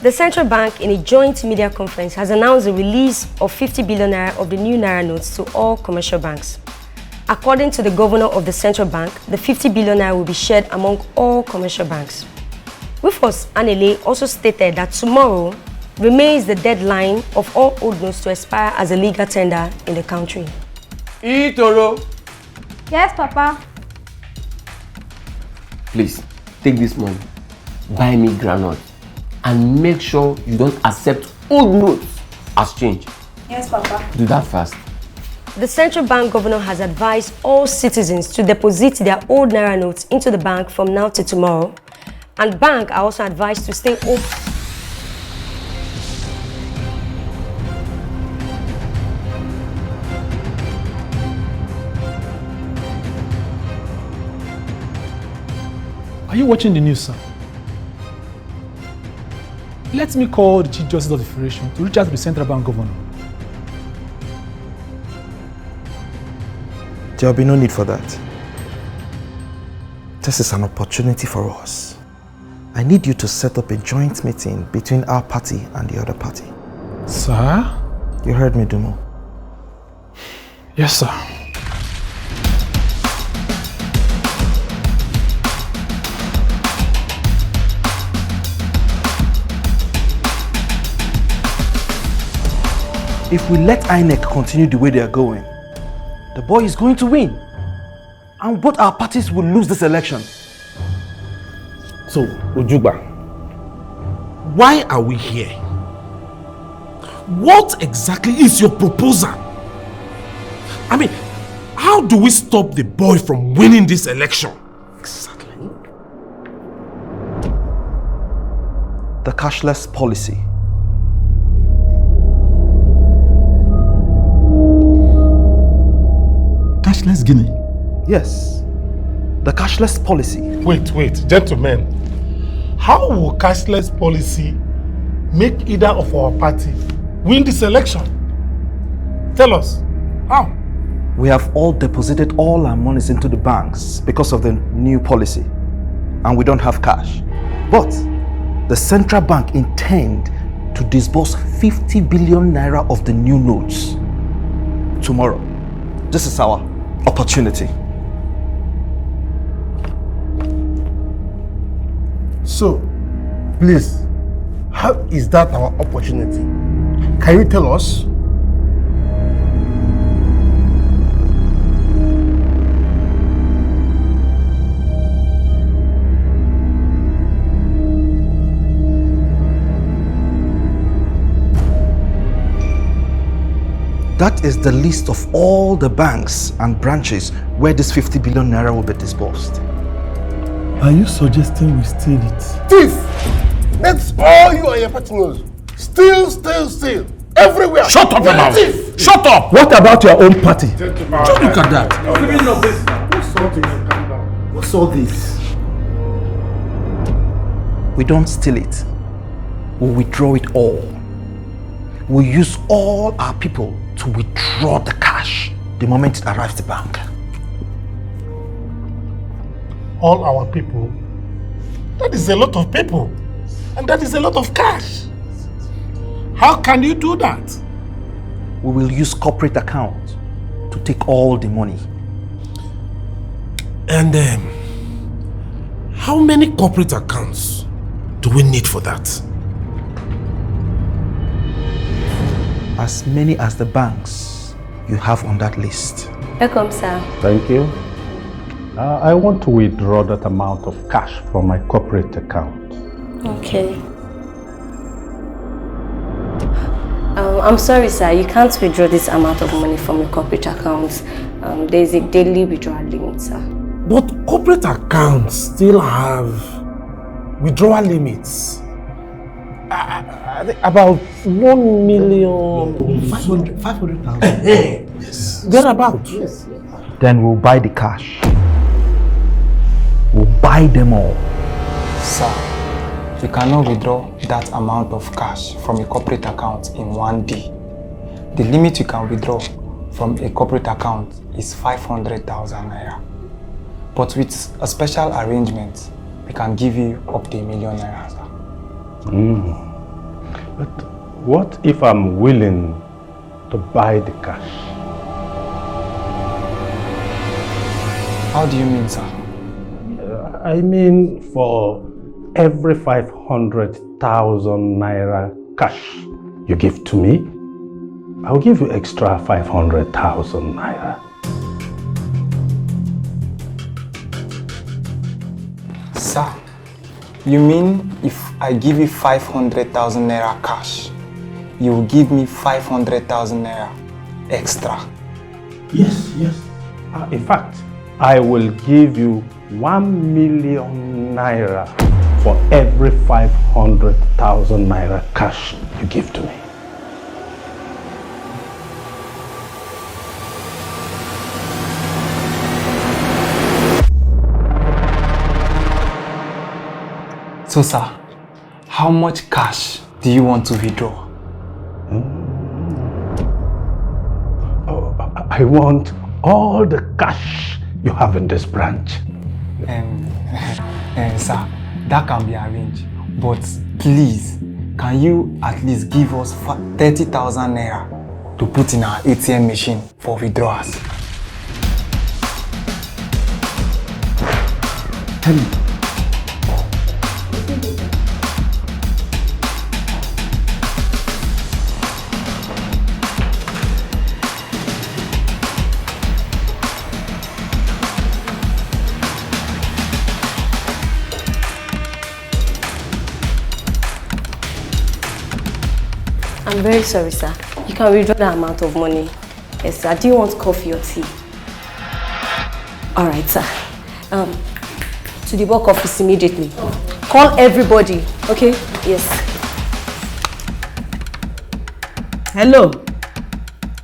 The central bank, in a joint media conference, has announced the release of 50 billion naira of the new naira notes to all commercial banks. According to the governor of the central bank, the 50 billion naira will be shared among all commercial banks. Rufus Anele also stated that tomorrow remains the deadline of all old notes to expire as a legal tender in the country. Itoro. Yes, Papa. Please, take this money, buy me groundnut, and make sure you don't accept old notes as change. Yes, Papa. Do that fast. The central bank governor has advised all citizens to deposit their old naira notes into the bank from now till tomorrow, and banks are also advised to stay open. Are you watching the news, sir? Let me call the Chief Justice of the Federation to reach out to the Central Bank Governor. There will be no need for that. This is an opportunity for us. I need you to set up a joint meeting between our party and the other party. Sir? You heard me, Dumo. Yes, sir. If we let INEC continue the way they are going, the boy is going to win. And both our parties will lose this election. So, Ujuba, why are we here? What exactly is your proposal? I mean, how do we stop the boy from winning this election? Exactly. The cashless policy. Cashless Guinea? Yes, the cashless policy. Wait, gentlemen. How will cashless policy make either of our party win this election? Tell us, how? We have all deposited all our monies into the banks because of the new policy, and we don't have cash. But the central bank intends to disburse 50 billion naira of the new notes tomorrow. This is our opportunity. So, please, how is that our opportunity? Can you tell us? That is the list of all the banks and branches where this 50 billion naira will be disbursed. Are you suggesting we steal it? Thief! That's all you and your party knows. Steal. Everywhere. Shut up, your mouth! Shut up! What about your own party? Just look at that. What's all this? We don't steal it. We withdraw it all. We use all our people to withdraw the cash the moment it arrives at the bank. All our people? That is a lot of people. And that is a lot of cash. How can you do that? We will use corporate account to take all the money. And how many corporate accounts do we need for that? As many as the banks you have on that list. Welcome, sir. Thank you. I want to withdraw that amount of cash from my corporate account. Okay. I'm sorry, sir. You can't withdraw this amount of money from your corporate accounts. There's a daily withdrawal limit, sir. But corporate accounts still have withdrawal limits. About 1,500,000. Yes. Thereabout. Yes. Then we'll buy the cash. We'll buy them all. Sir, you cannot withdraw that amount of cash from a corporate account in one day. The limit you can withdraw from a corporate account is 500,000 naira. But with a special arrangement, we can give you up to 1 million naira, sir. But what if I'm willing to buy the cash? How do you mean, sir? I mean, for every 500,000 naira cash you give to me, I'll give you extra 500,000 naira. Sir, you mean if I give you 500,000 naira cash, you will give me 500,000 naira extra? Yes. In fact, I will give you 1 million naira for every 500,000 naira cash you give to me. So, sir, how much cash do you want to withdraw? I want all the cash you have in this branch. Sir, that can be arranged. But please, can you at least give us 30,000 naira to put in our ATM machine for withdrawals? Tell me. I'm very sorry, sir. You can withdraw that amount of money. Yes, sir. Do you want coffee or tea? All right, sir. To the work office immediately. Call everybody, okay? Yes. Hello.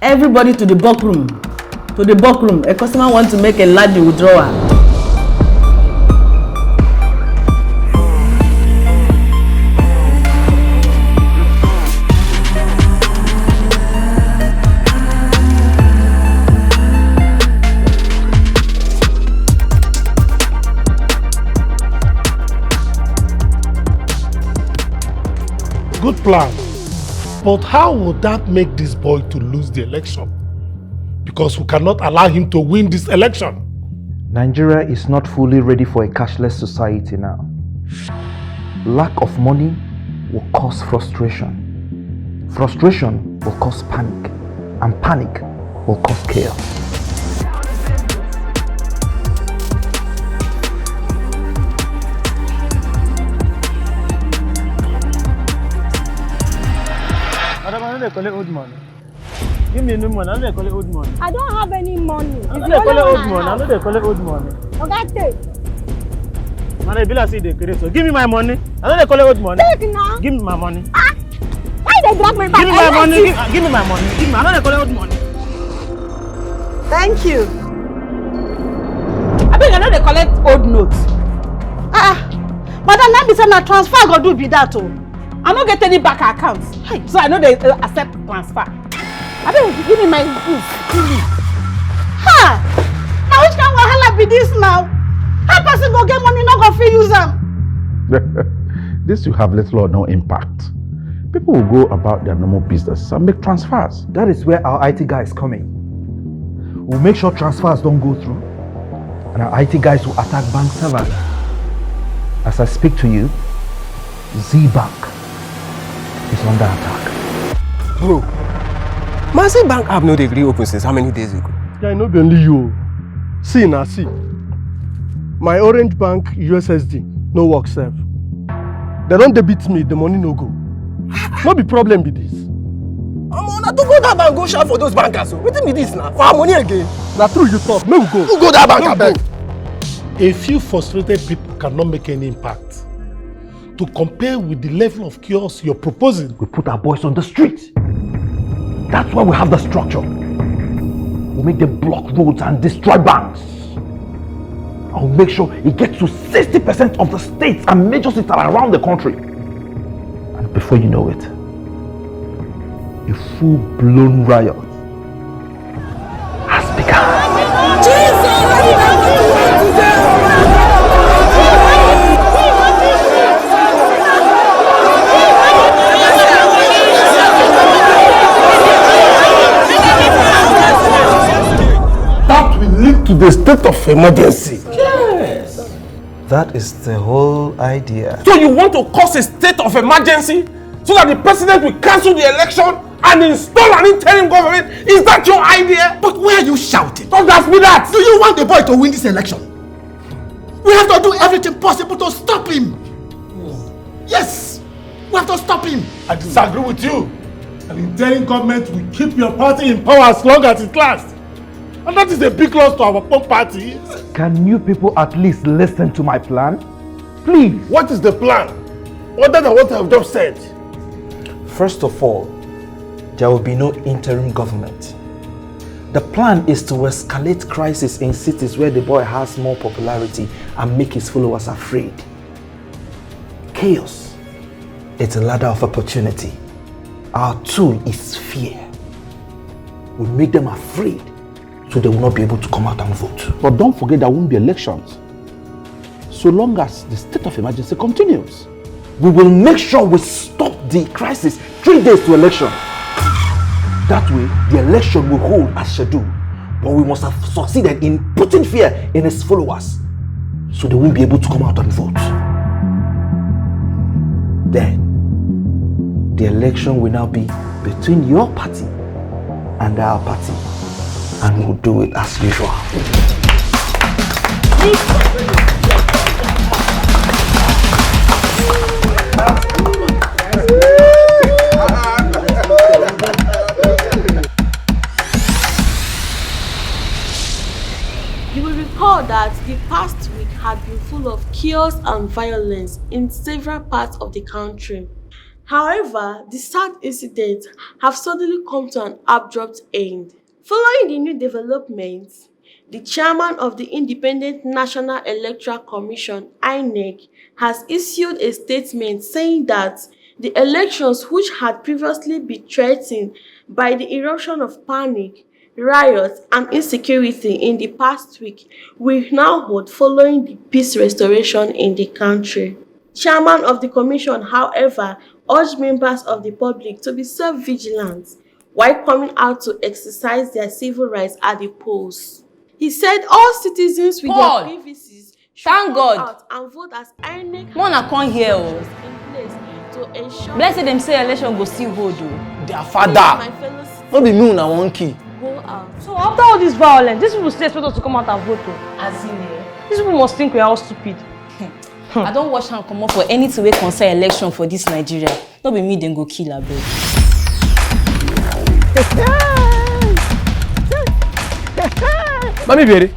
Everybody to the bulk room. To the bulk room. A customer wants to make a large withdrawal. Good plan. But how would that make this boy to lose the election? Because we cannot allow him to win this election. Nigeria is not fully ready for a cashless society now. Lack of money will cause frustration. Frustration will cause panic. And panic will cause chaos. They call it old money. Give me new money. I know they call it old money. I don't have any money. I know they call it old money. I know they call it old money. Okay, take. Man, I be see they create. So give me my money. I know they call it old money. Take now. Give me my money. Ah, why they drag me back? Give me my money. Give me my money. Give me. I know they call it old money. Thank you. I think I know they collect old notes. But then let me say na transfer go do be that oh. I don't get any bank accounts. So I know they accept transfer. I think give me my proof. Ha! Now which kind of wahala be this now? How person go get money not go fit use them? This will have little or no impact. People will go about their normal business and make transfers. That is where our IT guys come in. We'll make sure transfers don't go through. And our IT guys will attack bank servers. As I speak to you, Z-Bank is under attack. Bro, my bank app no dey gree open since how many days ago? Yeah, no be only you. See now, see. My Orange Bank USSD no work sef. They don't debit me, the money no go. No be problem be this. Na to go that bank go shout for those bankers. Wetin be this now? For our money again? Na true you talk, make we go. Who go that bank abeg? A few frustrated people cannot make any impact. To compare with the level of chaos you're proposing. We put our boys on the street. That's why we have the structure. We'll make them block roads and destroy banks. I'll make sure it gets to 60% of the states and major cities around the country. And before you know it, a full-blown riot has begun. to the state of emergency. Yes. That is the whole idea. So you want to cause a state of emergency so that the president will cancel the election and install an interim government? Is that your idea? But why are you shouting? Don't ask me that! Do you want the boy to win this election? We have to do everything possible to stop him. Yes, we have to stop him. I disagree with you. An interim government will keep your party in power as long as it lasts. And that is a big loss to our own party. Can you people at least listen to my plan? Please. What is the plan? Other than what I have just said? First of all, there will be no interim government. The plan is to escalate crisis in cities where the boy has more popularity and make his followers afraid. Chaos. It's a ladder of opportunity. Our tool is fear. We make them afraid so they will not be able to come out and vote. But don't forget there won't be elections so long as the state of emergency continues. We will make sure we stop the crisis 3 days to election. That way, the election will hold as scheduled. But we must have succeeded in putting fear in his followers so they won't be able to come out and vote. Then, the election will now be between your party and our party. And we'll do it as usual. You will recall that the past week had been full of chaos and violence in several parts of the country. However, the sad incidents have suddenly come to an abrupt end. Following the new developments, the chairman of the Independent National Electoral Commission, INEC, has issued a statement saying that the elections, which had previously been threatened by the eruption of panic, riots, and insecurity in the past week, will now hold following the peace restoration in the country. Chairman of the commission, however, urged members of the public to be self-vigilant while coming out to exercise their civil rights at the polls. He said all citizens with Paul, their PVCs should thank come God. out and vote as INEC Mona come here, oh. in place to ensure Blessed them say election go still hold, oh. Their father. No be me una one key. Go out. So after all this violence, these people still expect us to come out and vote. As in, These people must think we are all stupid. I don't watch and come up for anything wey concern election for this Nigeria. No be me dem go kill abeg. Mami Bere,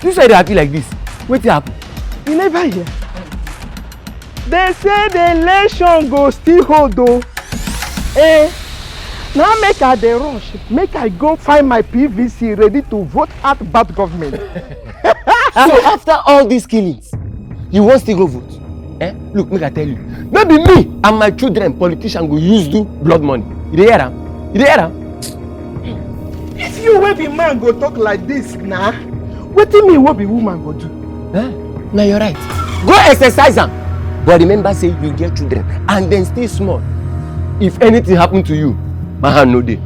you say they happy like this. Wait till happen. You never hear. They say the election go still hold though. Now make I dey rush. Make I go find my PVC ready to vote out bad government. So after all these killings, you won't still go vote? Look, make I tell you. Maybe me and my children, politicians, go use do blood money. You dey hear am? You dey hear am? If you wey be man go talk like this, nah, wetin me wey be woman go do? Now you're right. Go exercise am. But remember say you get children and then still small. If anything happen to you, my hand no dey.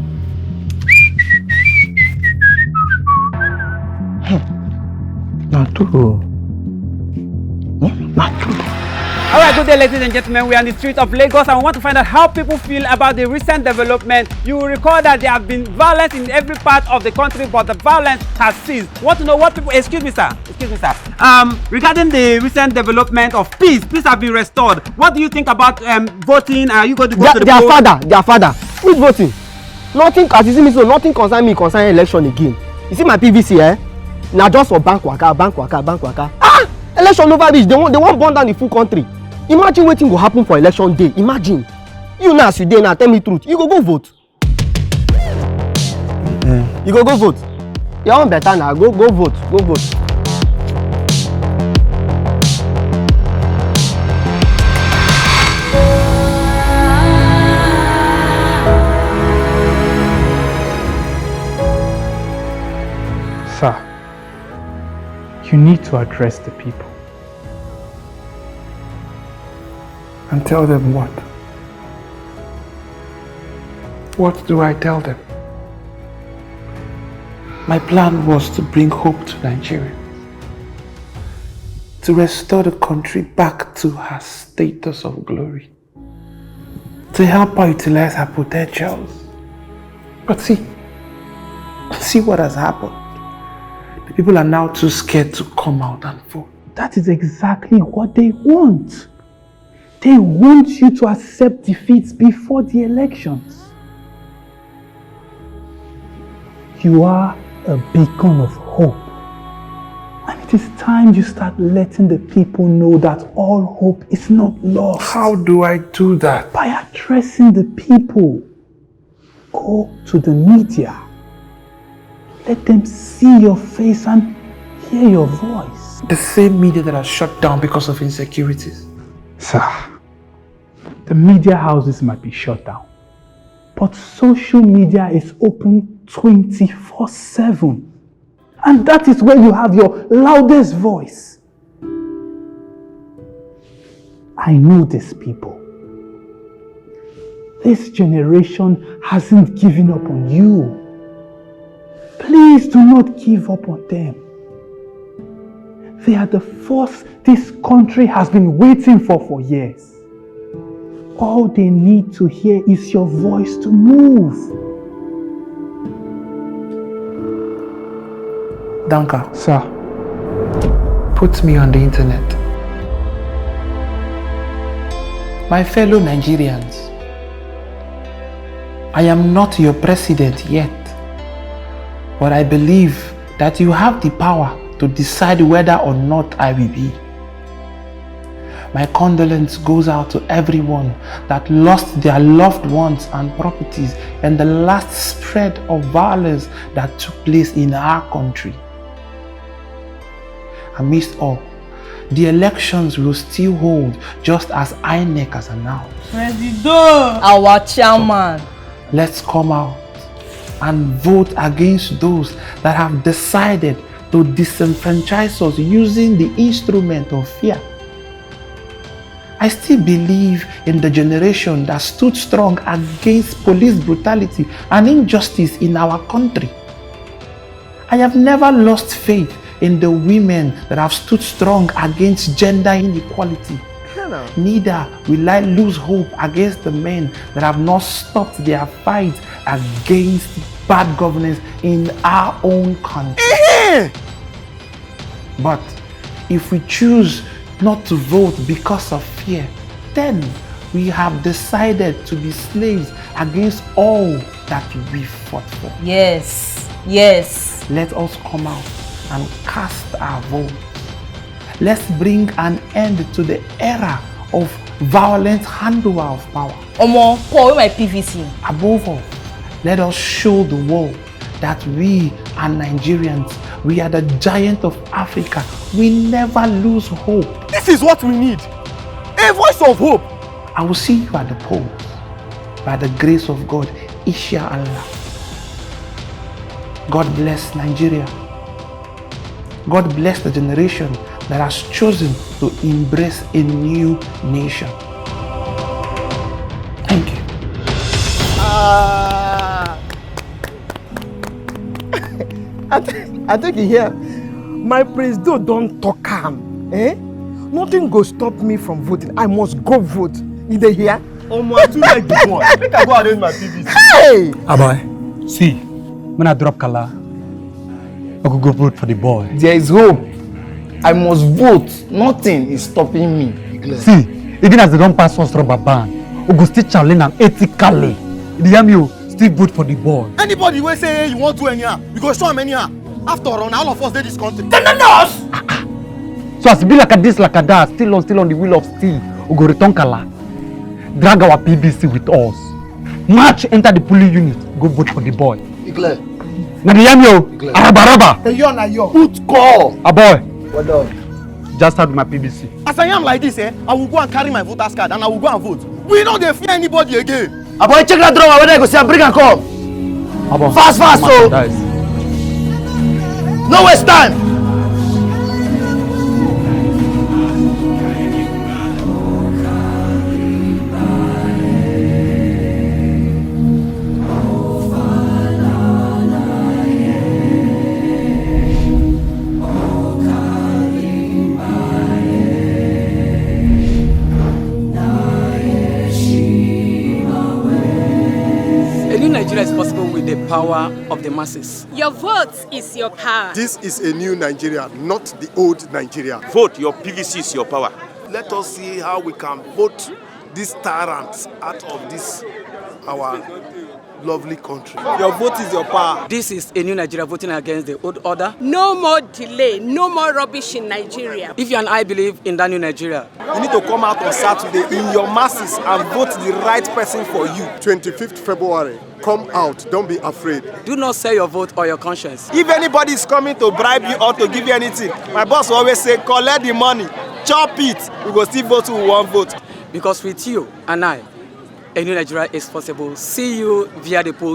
Na true. Na true. All right, good day, ladies and gentlemen. We are on the streets of Lagos and we want to find out how people feel about the recent development. You will recall that there have been violence in every part of the country, but the violence has ceased. Want to know what people... Excuse me, sir. Regarding the recent development of peace have been restored. What do you think about voting? Are you going to go to the polls? Their father. Who's voting? Nothing, as you see me so, nothing concern me concerning election again. You see my PVC, Now just for bank waka. Election over this, they won't burn down the full country. Imagine wetin go happen for election day. Imagine. You now as you dey now, tell me truth. You go vote. You go vote. Your own better now. Go vote. Sir, you need to address the people. And tell them what? What do I tell them? My plan was to bring hope to Nigeria, to restore the country back to her status of glory, to help her utilize her potentials. But see what has happened. The people are now too scared to come out and vote. That is exactly what they want. They want you to accept defeats before the elections. You are a beacon of hope. And it is time you start letting the people know that all hope is not lost. How do I do that? By addressing the people. Go to the media. Let them see your face and hear your voice. The same media that are shut down because of insecurities. Sir, the media houses might be shut down, but social media is open 24/7. And that is where you have your loudest voice. I know these people. This generation hasn't given up on you. Please do not give up on them. They are the force this country has been waiting for years. All they need to hear is your voice to move. Danka. Sir. Put me on the internet. My fellow Nigerians, I am not your president yet, but I believe that you have the power to decide whether or not I will be. My condolence goes out to everyone that lost their loved ones and properties in the last spread of violence that took place in our country. Amidst all, the elections will still hold just as INEC has announced. President, our chairman. Let's come out and vote against those that have decided to disenfranchise us using the instrument of fear. I still believe in the generation that stood strong against police brutality and injustice in our country. I have never lost faith in the women that have stood strong against gender inequality. Neither will I lose hope against the men that have not stopped their fight against bad governance in our own country. But if we choose not to vote because of fear, then we have decided to be slaves against all that we fought for. Yes, yes. Let us come out and cast our vote. Let's bring an end to the era of violent handover of power. Omo, Paul, my PVC. Above all, let us show the world that we are Nigerians. We are the giant of Africa. We never lose hope. This is what we need. A voice of hope. I will see you at the polls. By the grace of God, Inshallah. God bless Nigeria. God bless the generation that has chosen to embrace a new nation. Thank you. I think you hear. My president don't talk calm. Nothing go stop me from voting. I must go vote. You dey hear? I too like the one. Make I go arrange my PVC. Hey! Aboy, see, when I drop color, I could go vote for the boy. There is hope. I must vote. Nothing is stopping me. See, even as they don't pass us rubber band, we go still challenge them ethically. You hear me? Still vote for the boy. Anybody will say you want to anyhow, we go show him anyhow. After all of us in this country. Then us! So as it be like a this, like a that, still on the wheel of steel, we go return color, drag our PVC with us, march, enter the police unit, go vote for the boy. Declare. Now the yamio, araba. Put call. A boy. What done? Just had my PVC. As I am like this, I will go and carry my voter's card and I will go and vote. We don't fear anybody again. A boy, check that drum. Whether I go say bring and come. Fast, so. No waste time. Nigeria is possible with the power of the masses. Your vote is your power. This is a new Nigeria, not the old Nigeria. Vote, your PVC is your power. Let us see how we can vote these tyrants out of this, our lovely country. Your vote is your power. This is a new Nigeria voting against the old order. No more delay, no more rubbish in Nigeria. If you and I believe in that new Nigeria, you need to come out on Saturday in your masses and vote the right person for you. 25th February, come out, don't be afraid. Do not sell your vote or your conscience. If anybody is coming to bribe you or to give you anything, my boss always say, collect the money, chop it, we go still vote who we want vote. Because with you and I, a new Nigeria is possible. See you via the polls